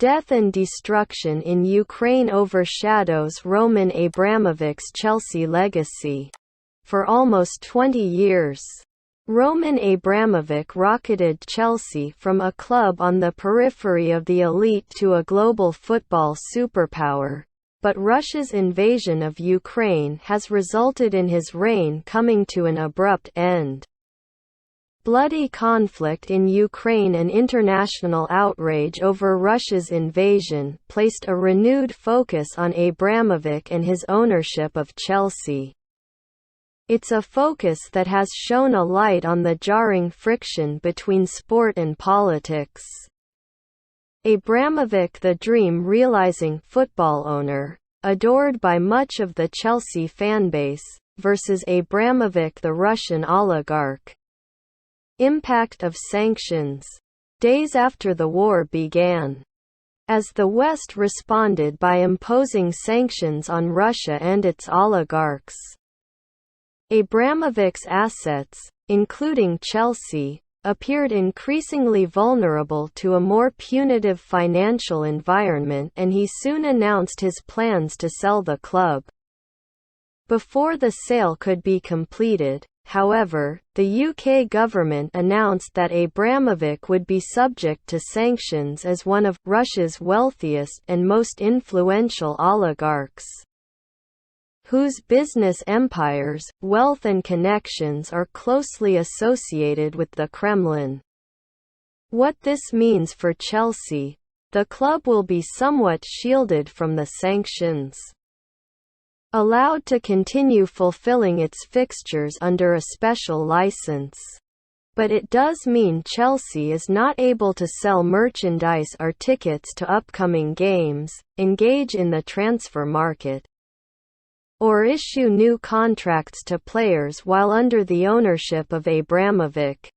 Death and destruction in Ukraine overshadows Roman Abramovich's Chelsea legacy. For almost 20 years, Roman Abramovich rocketed Chelsea from a club on the periphery of the elite to a global football superpower, but Russia's invasion of Ukraine has resulted in his reign coming to an abrupt end. Bloody conflict in Ukraine and international outrage over Russia's invasion placed a renewed focus on Abramovich and his ownership of Chelsea. It's a focus that has shone a light on the jarring friction between sport and politics. Abramovich, the dream-realizing football owner, adored by much of the Chelsea fanbase, versus Abramovich, the Russian oligarch. Impact of sanctions. Days after the war began, as the West responded by imposing sanctions on Russia and its oligarchs, Abramovich's assets, including Chelsea, appeared increasingly vulnerable to a more punitive financial environment, and he soon announced his plans to sell the club. Before the sale could be completed, however, the UK government announced that Abramovich would be subject to sanctions as one of Russia's wealthiest and most influential oligarchs, whose business empires, wealth and connections are closely associated with the Kremlin. What this means for Chelsea: the club will be somewhat shielded from the sanctions, allowed to continue fulfilling its fixtures under a special license. But it does mean Chelsea is not able to sell merchandise or tickets to upcoming games, engage in the transfer market, or issue new contracts to players while under the ownership of Abramovich.